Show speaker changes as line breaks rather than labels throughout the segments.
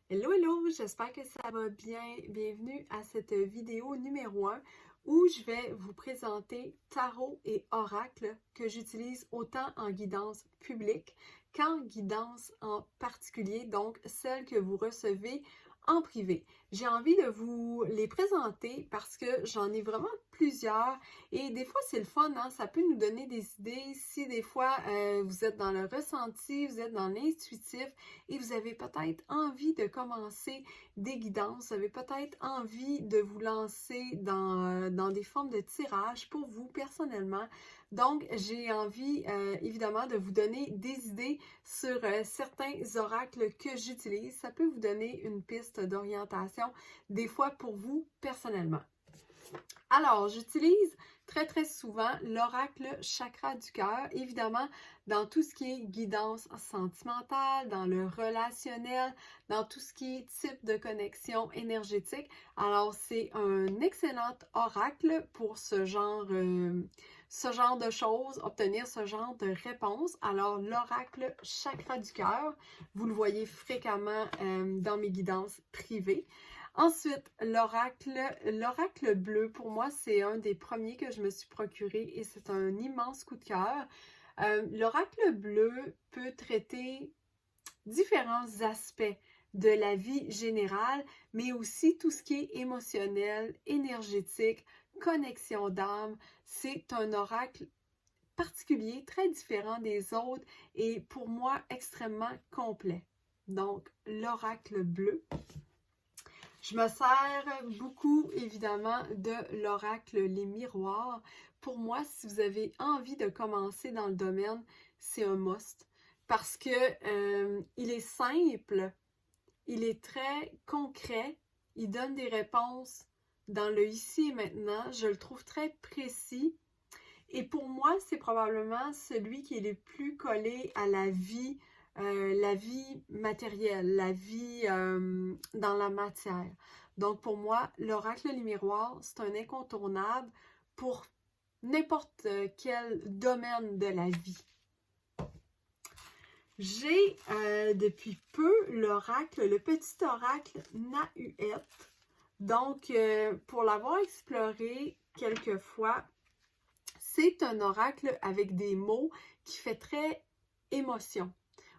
Hello, hello, j'espère que ça va bien. Bienvenue à cette vidéo numéro 1 où je vais vous présenter tarot et oracle que j'utilise autant en guidance publique qu'en guidance en particulier, donc celle que vous recevez en privé. J'ai envie de vous les présenter parce que j'en ai vraiment plusieurs et des fois c'est le fun, hein? Ça peut nous donner des idées si des fois vous êtes dans le ressenti, vous êtes dans l'intuitif et vous avez peut-être envie de commencer des guidances, vous avez peut-être envie de vous lancer dans des formes de tirage pour vous personnellement. Donc, j'ai envie évidemment de vous donner des idées sur certains oracles que j'utilise. Ça peut vous donner une piste d'orientation, des fois pour vous personnellement. Alors, j'utilise très souvent l'oracle chakra du cœur, évidemment, dans tout ce qui est guidance sentimentale, dans le relationnel, dans tout ce qui est type de connexion énergétique. Alors, c'est un excellent oracle pour ce genre de choses, obtenir ce genre de réponse. Alors, l'oracle chakra du cœur, vous le voyez fréquemment dans mes guidances privées. Ensuite, l'oracle bleu, pour moi, c'est un des premiers que je me suis procuré et c'est un immense coup de cœur. L'oracle bleu peut traiter différents aspects de la vie générale, mais aussi tout ce qui est émotionnel, énergétique, connexion d'âme. C'est un oracle particulier, très différent des autres et pour moi extrêmement complet. Donc, l'oracle bleu. Je me sers beaucoup, évidemment, de l'oracle Les Miroirs. Pour moi, si vous avez envie de commencer dans le domaine, c'est un must. Parce que il est simple, il est très concret, il donne des réponses dans le ici et maintenant. Je le trouve très précis. Et pour moi, c'est probablement celui qui est le plus collé à la vie matérielle, la vie dans la matière. Donc pour moi, l'oracle Les Miroirs, c'est un incontournable pour n'importe quel domaine de la vie. J'ai depuis peu l'oracle, le petit oracle Nahuette. Donc, pour l'avoir exploré quelques fois, c'est un oracle avec des mots qui fait très émotion.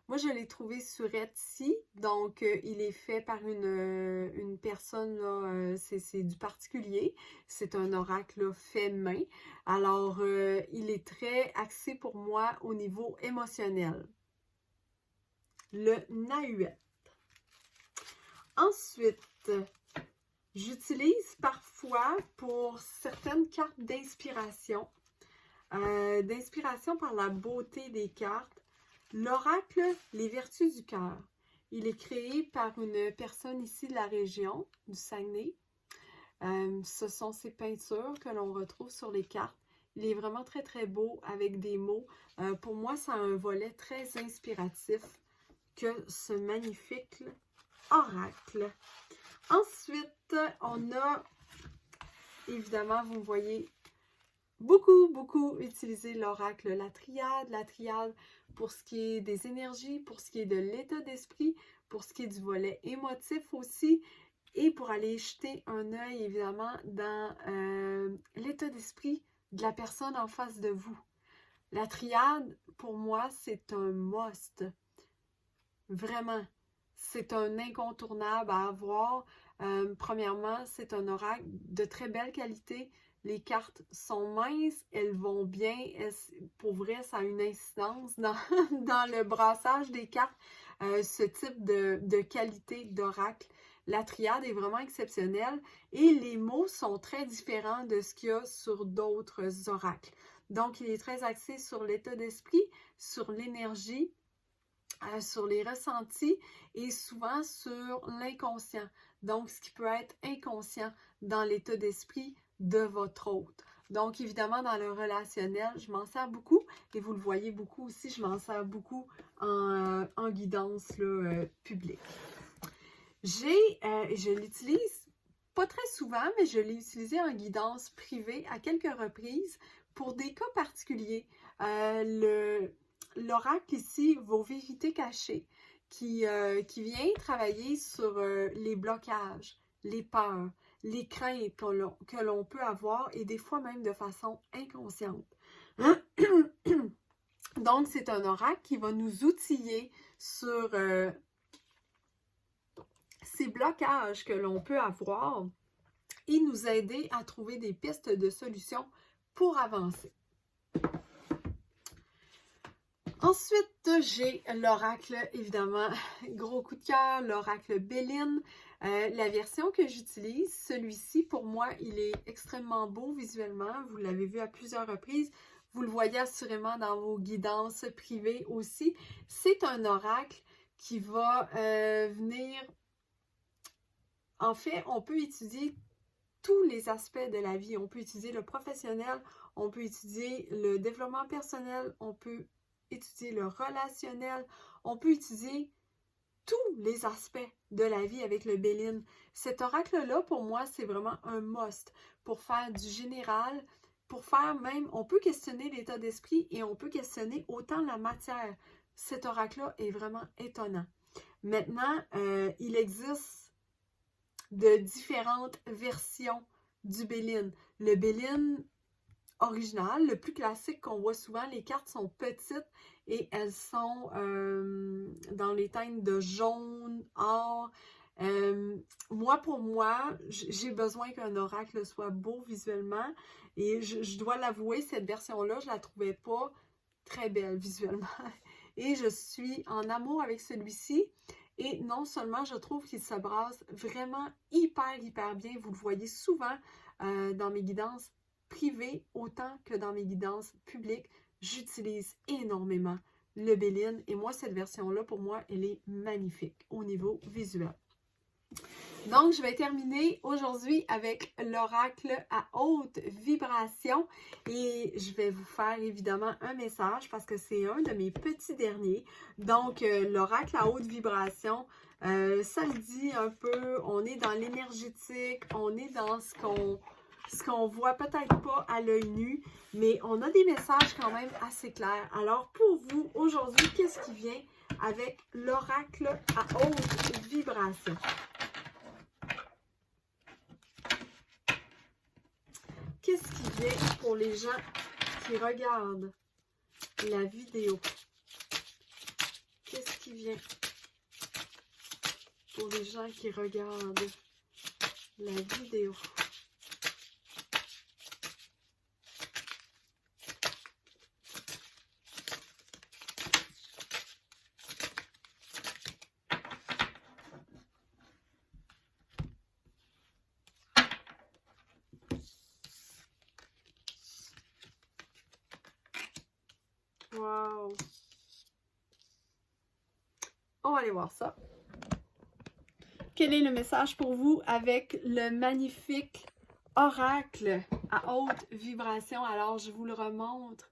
Moi, je l'ai trouvé sur Etsy, donc il est fait par une personne, là, c'est du particulier. C'est un oracle là, fait main. Alors, il est très axé pour moi au niveau émotionnel. Le Nahuette. Ensuite, j'utilise parfois pour certaines cartes d'inspiration par la beauté des cartes, l'oracle Les Vertus du cœur. Il est créé par une personne ici de la région, du Saguenay. Ce sont ces peintures que l'on retrouve sur les cartes. Il est vraiment très beau avec des mots. Pour moi, ça a un volet très inspiratif que ce magnifique oracle. Ensuite, on a, évidemment, vous voyez, beaucoup utiliser l'oracle la triade pour ce qui est des énergies, pour ce qui est de l'état d'esprit, pour ce qui est du volet émotif aussi, et pour aller jeter un œil évidemment dans l'état d'esprit de la personne en face de vous. La triade, pour moi, c'est un must. Vraiment, c'est un incontournable à avoir. Premièrement, c'est un oracle de très belle qualité. Les cartes sont minces, elles vont bien. Pour vrai, ça a une incidence dans, dans le brassage des cartes, ce type de qualité d'oracle. La triade est vraiment exceptionnelle et les mots sont très différents de ce qu'il y a sur d'autres oracles. Donc, il est très axé sur l'état d'esprit, sur l'énergie, sur les ressentis et souvent sur l'inconscient. Donc, ce qui peut être inconscient dans l'état d'esprit de votre hôte. Donc, évidemment, dans le relationnel, je m'en sers beaucoup et vous le voyez beaucoup aussi, je m'en sers beaucoup en guidance là, publique. Je l'utilise pas très souvent, mais je l'ai utilisé en guidance privée à quelques reprises pour des cas particuliers. L'oracle ici, vos vérités cachées, qui vient travailler sur les blocages, les peurs, les craintes que l'on peut avoir et des fois même de façon inconsciente. Donc, c'est un oracle qui va nous outiller sur ces blocages que l'on peut avoir et nous aider à trouver des pistes de solutions pour avancer. Ensuite, j'ai l'oracle, évidemment, gros coup de cœur, l'oracle Béline. La version que j'utilise, celui-ci, pour moi, il est extrêmement beau visuellement. Vous l'avez vu à plusieurs reprises. Vous le voyez assurément dans vos guidances privées aussi. C'est un oracle qui va venir... En fait, on peut étudier tous les aspects de la vie. On peut étudier le professionnel, on peut étudier le développement personnel, on peut étudier le relationnel, on peut étudier tous les aspects de la vie avec le Béline. Cet oracle-là, pour moi, c'est vraiment un must pour faire du général, pour faire même, on peut questionner l'état d'esprit et on peut questionner autant la matière. Cet oracle-là est vraiment étonnant. Maintenant, il existe de différentes versions du Béline. Le Béline original, le plus classique qu'on voit souvent, les cartes sont petites et elles sont dans les teintes de jaune, or. Pour moi, j'ai besoin qu'un oracle soit beau visuellement et je dois l'avouer, cette version-là, je la trouvais pas très belle visuellement. Et je suis en amour avec celui-ci. Et non seulement je trouve qu'il se brasse vraiment hyper bien, vous le voyez souvent dans mes guidances privées autant que dans mes guidances publiques, j'utilise énormément le Béline et moi cette version-là pour moi elle est magnifique au niveau visuel. Donc, je vais terminer aujourd'hui avec l'oracle à haute vibration et je vais vous faire évidemment un message parce que c'est un de mes petits derniers. Donc, l'oracle à haute vibration, ça le dit un peu, on est dans l'énergétique, on est dans ce qu'on voit peut-être pas à l'œil nu, mais on a des messages quand même assez clairs. Alors, pour vous, aujourd'hui, qu'est-ce qui vient avec l'oracle à haute vibration? Qu'est-ce qui vient pour les gens qui regardent la vidéo? Qu'est-ce qui vient pour les gens qui regardent la vidéo? Wow! On va aller voir ça. Quel est le message pour vous avec le magnifique oracle à haute vibration? Alors, je vous le remontre.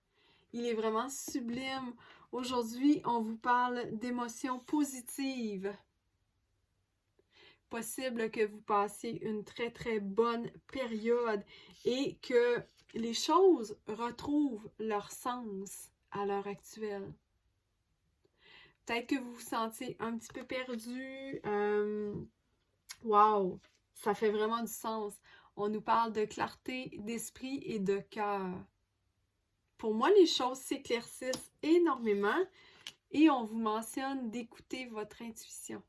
Il est vraiment sublime. Aujourd'hui, on vous parle d'émotions positives. Possible que vous passiez une très bonne période et que les choses retrouvent leur sens à l'heure actuelle. Peut-être que vous vous sentiez un petit peu perdu. Wow! Ça fait vraiment du sens. On nous parle de clarté d'esprit et de cœur. Pour moi, les choses s'éclaircissent énormément et on vous mentionne d'écouter votre intuition.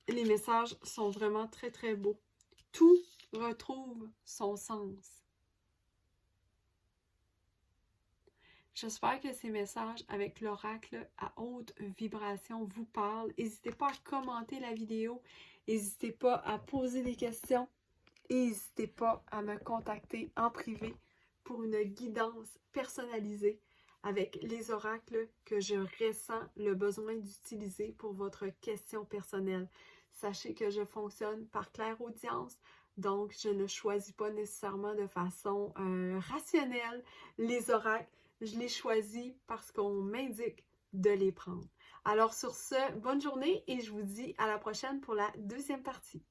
Les messages sont vraiment très beaux. Tout retrouve son sens. J'espère que ces messages avec l'oracle à haute vibration vous parlent. N'hésitez pas à commenter la vidéo. N'hésitez pas à poser des questions. Et n'hésitez pas à me contacter en privé pour une guidance personnalisée avec les oracles que je ressens le besoin d'utiliser pour votre question personnelle. Sachez que je fonctionne par clairaudience, donc je ne choisis pas nécessairement de façon rationnelle les oracles. Je les choisis parce qu'on m'indique de les prendre. Alors sur ce, bonne journée et je vous dis à la prochaine pour la deuxième partie.